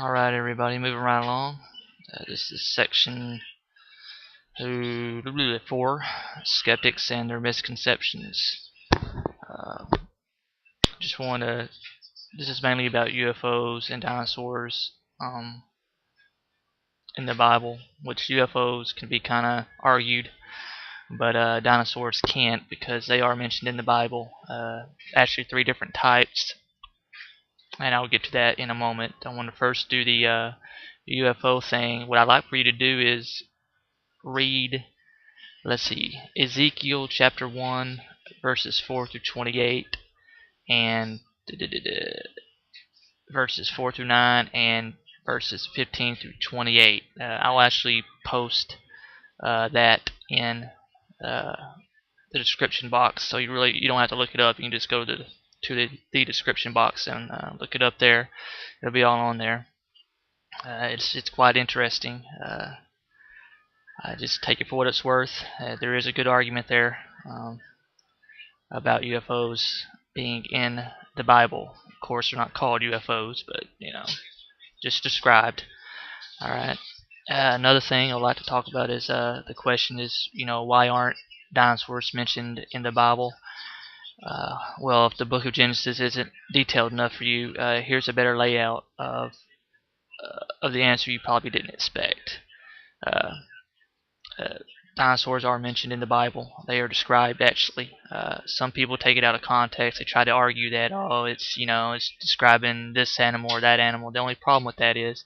Alright, everybody, moving right along. This is section 4, Skeptics and Their Misconceptions. Uh, just want to. This is mainly about UFOs and dinosaurs in the Bible, which UFOs can be kind of argued, but dinosaurs can't because they are mentioned in the Bible. Actually, 3 different types, and I'll get to that in a moment. I want to first do the UFO thing. What I'd like for you to do is read, let's see, Ezekiel chapter 1, verses 4 through 28, and verses 4 through 9, and verses 15 through 28. I'll actually post that in the description box, so you don't have to look it up. You can just go to the description box and look it up there. It'll be all on there. It's quite interesting. Just take it for what it's worth. There is a good argument there about UFOs being in the Bible. Of course, they're not called UFOs, but just described. All right. Another thing I'd like to talk about is the question is, why aren't dinosaurs mentioned in the Bible? Well, if the Book of Genesis isn't detailed enough for you, here's a better layout of the answer you probably didn't expect. Uh, Dinosaurs are mentioned in the Bible. They are described, actually. Some people take it out of context. They try to argue that, it's describing this animal or that animal. The only problem with that is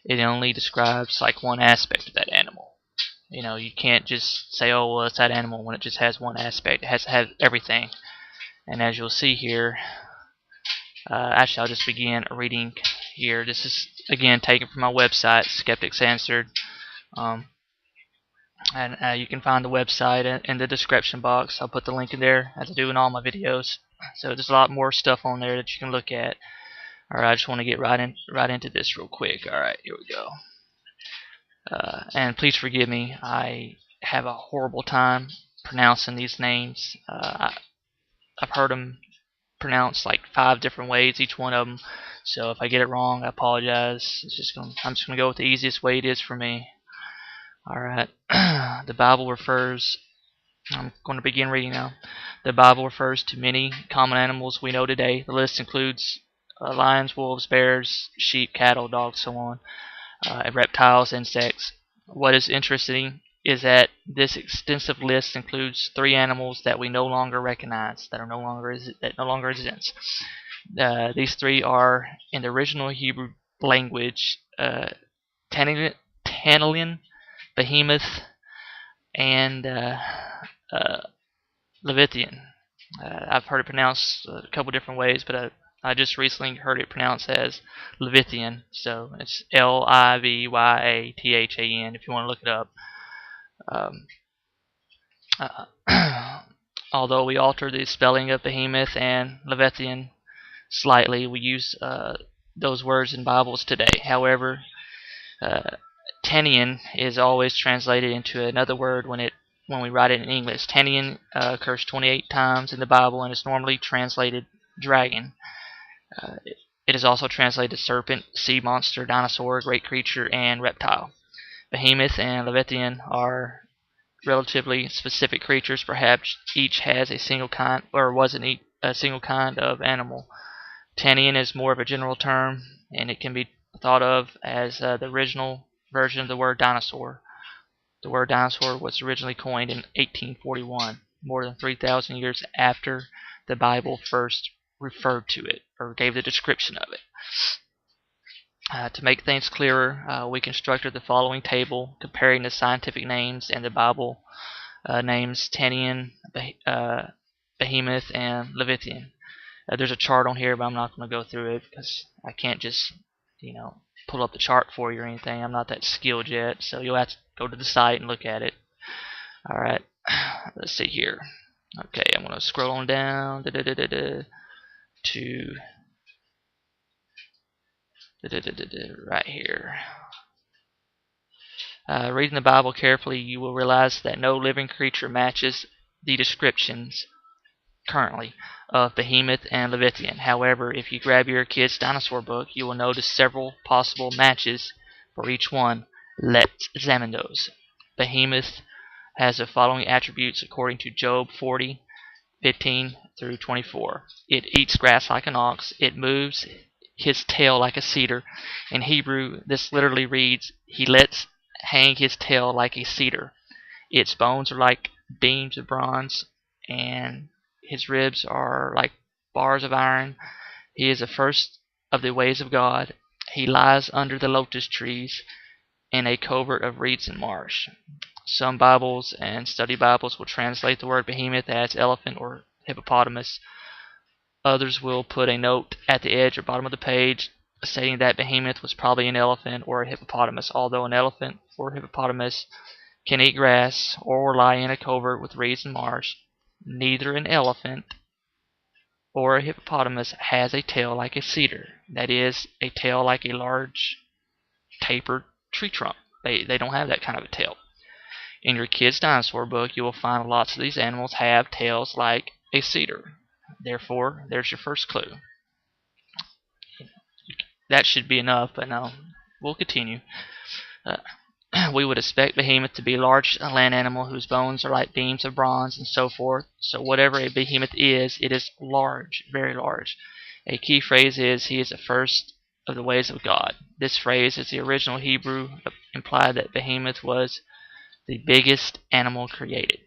it only describes like one aspect of that animal. You can't just say, oh, well, it's that animal when it just has one aspect. It has to have everything. And as you'll see here, actually, I'll just begin reading here. This is, again, taken from my website, Skeptics Answered. And you can find the website in the description box. I'll put the link in there, as I do in all my videos. So there's a lot more stuff on there that you can look at. Alright, I just want to get right into this real quick. Alright, here we go. And please forgive me, I have a horrible time pronouncing these names. I've heard them pronounced like 5 different ways, each one of them. So if I get it wrong, I apologize. I'm just gonna go with the easiest way it is for me. Alright, the Bible refers, I'm going to begin reading now. The Bible refers to many common animals we know today. The list includes lions, wolves, bears, sheep, cattle, dogs, so on, reptiles, insects. What is interesting is that this extensive list includes 3 animals that we no longer recognize, that no longer exist. These 3 are, in the original Hebrew language, Tantalin, Behemoth, and Leviathan. I've heard it pronounced a couple different ways, but I just recently heard it pronounced as Leviathan. So it's Livyathan if you want to look it up. Although we alter the spelling of Behemoth and Leviathan slightly, we use those words in Bibles today. However, Tanian is always translated into another word when we write it in English. Tanian occurs 28 times in the Bible and is normally translated dragon. It is also translated serpent, sea monster, dinosaur, great creature, and reptile. Behemoth and Leviathan are relatively specific creatures. Perhaps each has a single kind, or wasn't a single kind of animal. Tanian is more of a general term, and it can be thought of as the original version of the word dinosaur. The word dinosaur was originally coined in 1841, more than 3,000 years after the Bible first referred to it, or gave the description of it. To make things clearer, we constructed the following table comparing the scientific names and the Bible names Tanian, Behemoth, and Leviathan. There's a chart on here, but I'm not going to go through it because I can't just, pull up the chart for you or anything. I'm not that skilled yet, so you'll have to go to the site and look at it. Alright, let's see here. Okay, I'm going to scroll on down to right here. Reading the Bible carefully, you will realize that no living creature matches the descriptions currently of Behemoth and Leviathan. However, if you grab your kid's dinosaur book, you will notice several possible matches for each one. Let's examine those. Behemoth has the following attributes according to Job 40:15 through 24. It eats grass like an ox. It moves his tail like a cedar. In Hebrew, this literally reads, he lets hang his tail like a cedar. Its bones are like beams of bronze, and his ribs are like bars of iron. He is the first of the ways of God. He lies under the locust trees in a covert of reeds and marsh. Some Bibles and study Bibles will translate the word behemoth as elephant or hippopotamus. Others will put a note at the edge or bottom of the page stating that behemoth was probably an elephant or a hippopotamus. Although an elephant or hippopotamus can eat grass or lie in a covert with reeds and marsh, neither an elephant or a hippopotamus has a tail like a cedar. That is, a tail like a large tapered tree trunk. They don't have that kind of a tail. In your kid's dinosaur book, you will find lots of these animals have tails like a cedar. Therefore, there's your first clue. That should be enough, but no, we'll continue. We would expect behemoth to be a large land animal whose bones are like beams of bronze and so forth. So whatever a behemoth is, it is large, very large. A key phrase is, he is the first of the ways of God. This phrase is the original Hebrew, implied that behemoth was the biggest animal created.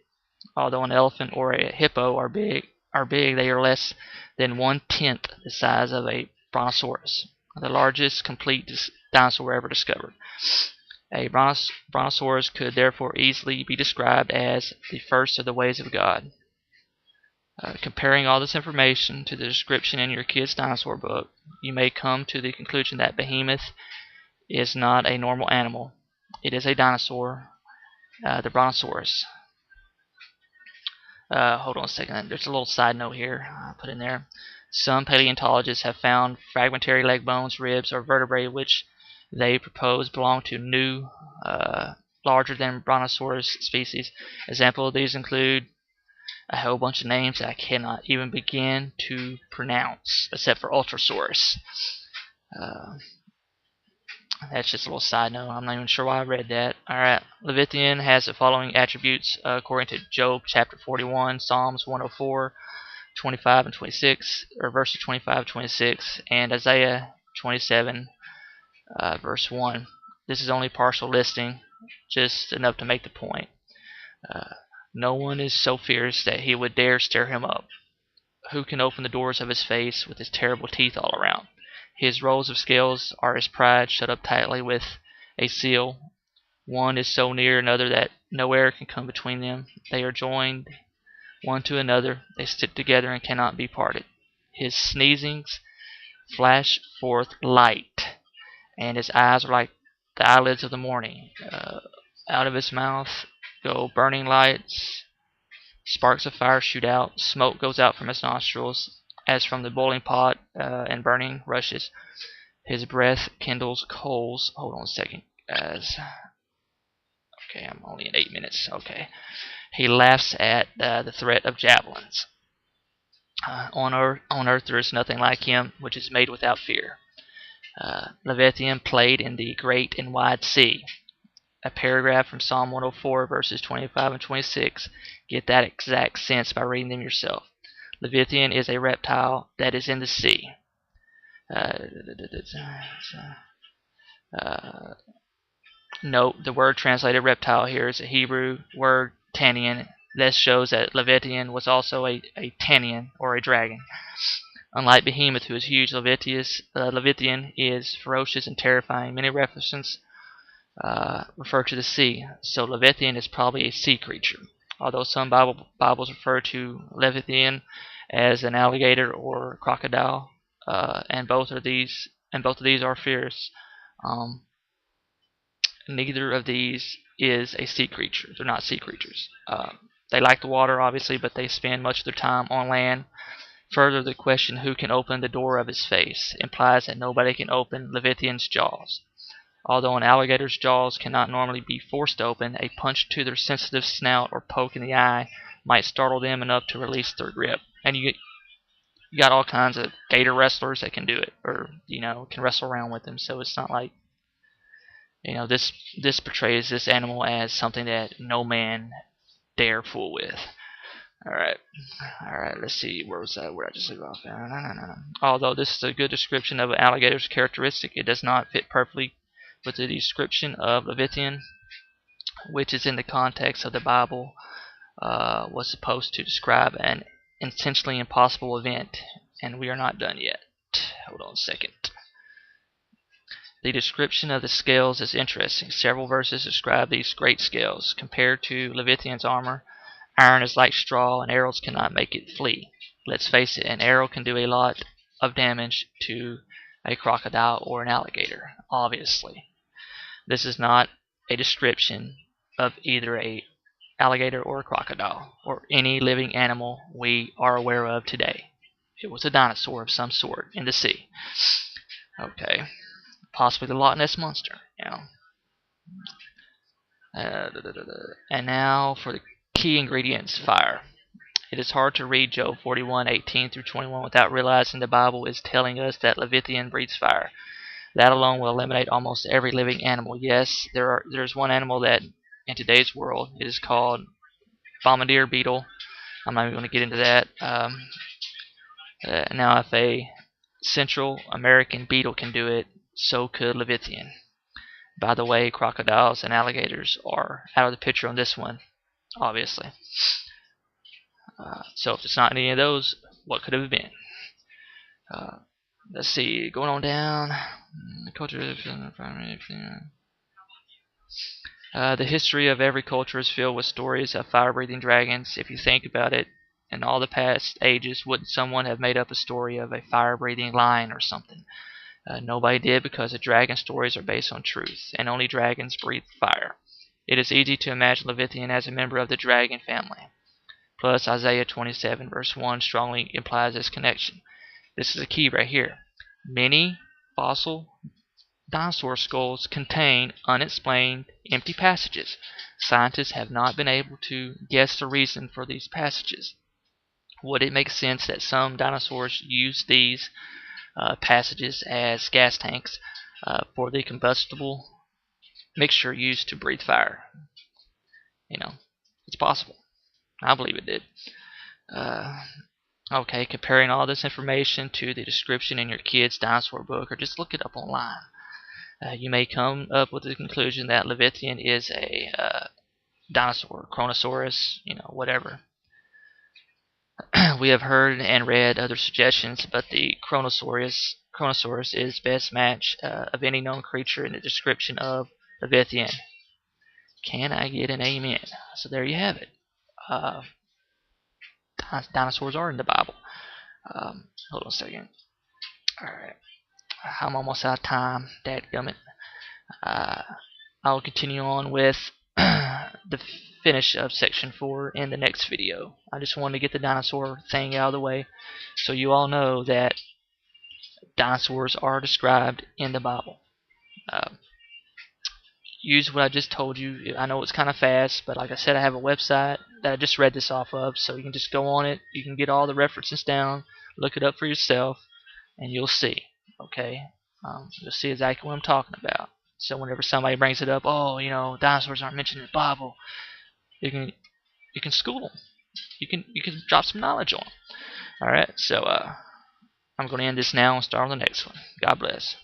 Although an elephant or a hippo are big, they are less than 1/10 the size of a brontosaurus, the largest complete dinosaur ever discovered. A brontosaurus could therefore easily be described as the first of the ways of God. Comparing all this information to the description in your kid's dinosaur book, you may come to the conclusion that behemoth is not a normal animal. It is a dinosaur, the brontosaurus. Hold on a second. There's a little side note here I'll put in there. Some paleontologists have found fragmentary leg bones, ribs, or vertebrae which they propose belong to new, larger than brontosaurus species. Examples of these include a whole bunch of names that I cannot even begin to pronounce, except for Ultrasaurus. That's just a little side note. I'm not even sure why I read that. Alright, Leviathan has the following attributes according to Job chapter 41, Psalms 104, 25 and 26, or verses 25 and 26, and Isaiah 27, verse 1. This is only partial listing, just enough to make the point. No one is so fierce that he would dare stir him up. Who can open the doors of his face with his terrible teeth all around? His rows of scales are his pride, shut up tightly with a seal. One is so near another that no air can come between them. They are joined one to another. They stick together and cannot be parted. His sneezings flash forth light, and his eyes are like the eyelids of the morning. Out of his mouth go burning lights. Sparks of fire shoot out. Smoke goes out from his nostrils as from the boiling pot and burning rushes. His breath kindles coals. Hold on a second, guys. Okay, I'm only at 8 minutes. Okay. He laughs at the threat of javelins. On earth there is nothing like him which is made without fear. Leviathan played in the great and wide sea. A paragraph from Psalm 104, verses 25 and 26. Get that exact sense by reading them yourself. Leviathan is a reptile that is in the sea. Note, the word translated reptile here is a Hebrew word Tanian. This shows that Leviathan was also a Tanian, or a dragon. Unlike Behemoth, who is huge, Leviathan is ferocious and terrifying. Many references refer to the sea, so Leviathan is probably a sea creature. Although some Bibles refer to Leviathan as an alligator or crocodile, and both of these are fierce. Neither of these is a sea creature. They're not sea creatures. They like the water, obviously, but they spend much of their time on land. Further, the question, who can open the door of his face, implies that nobody can open Leviathan's jaws. Although an alligator's jaws cannot normally be forced open, a punch to their sensitive snout or poke in the eye might startle them enough to release their grip. And you got all kinds of gator wrestlers that can do it, or can wrestle around with them. So it's not like this portrays this animal as something that no man dare fool with. All right, let's see, where was that? Where I just leave off? Although this is a good description of an alligator's characteristic, it does not fit perfectly with the description of Leviathan, which is in the context of the Bible, was supposed to describe an intentionally impossible event, and we are not done yet. Hold on a second. The description of the scales is interesting. Several verses describe these great scales. Compared to Leviathan's armor, iron is like straw and arrows cannot make it flee. Let's face it, an arrow can do a lot of damage to a crocodile or an alligator, obviously. This is not a description of either a alligator or a crocodile, or any living animal we are aware of today. It was a dinosaur of some sort in the sea. Okay. Possibly the Loch Ness Monster. And now for the key ingredients: fire. It is hard to read Job 41:18 through 21 without realizing the Bible is telling us that Leviathan breathes fire. That alone will eliminate almost every living animal. Yes, there's one animal that in today's world it is called bombardier beetle. I'm not even going to get into that. Now, if a Central American beetle can do it, so could Leviathan. By the way, crocodiles and alligators are out of the picture on this one, obviously. So if it's not any of those, what could it have been? Let's see, going on down. The history of every culture is filled with stories of fire-breathing dragons. If you think about it, in all the past ages, wouldn't someone have made up a story of a fire-breathing lion or something? Nobody did, because the dragon stories are based on truth, and only dragons breathe fire. It is easy to imagine Leviathan as a member of the dragon family. Plus, Isaiah 27 verse 1 strongly implies this connection. This is the key right here. Many fossil dinosaur skulls contain unexplained empty passages. Scientists have not been able to guess the reason for these passages. Would it make sense that some dinosaurs used these passages as gas tanks for the combustible mixture used to breathe fire? It's possible. I believe it did. Okay, comparing all this information to the description in your kid's dinosaur book, or just look it up online, you may come up with the conclusion that Leviathan is a dinosaur, Kronosaurus, whatever. We have heard and read other suggestions, but the Kronosaurus is best match of any known creature in the description of Leviathan. Can I get an amen? So there you have it. Dinosaurs are in the Bible. Hold on a second. Alright. I'm almost out of time. Dadgummit. I'll continue on with the finish of section 4 in the next video. I just wanted to get the dinosaur thing out of the way so you all know that dinosaurs are described in the Bible. Use what I just told you. I know it's kind of fast, but like I said, I have a website that I just read this off of, so you can just go on it. You can get all the references down, look it up for yourself, and you'll see. Okay, you'll see exactly what I'm talking about. So whenever somebody brings it up, oh, dinosaurs aren't mentioned in the Bible, you can school them. You can drop some knowledge on them. All right, so I'm going to end this now and start on the next one. God bless.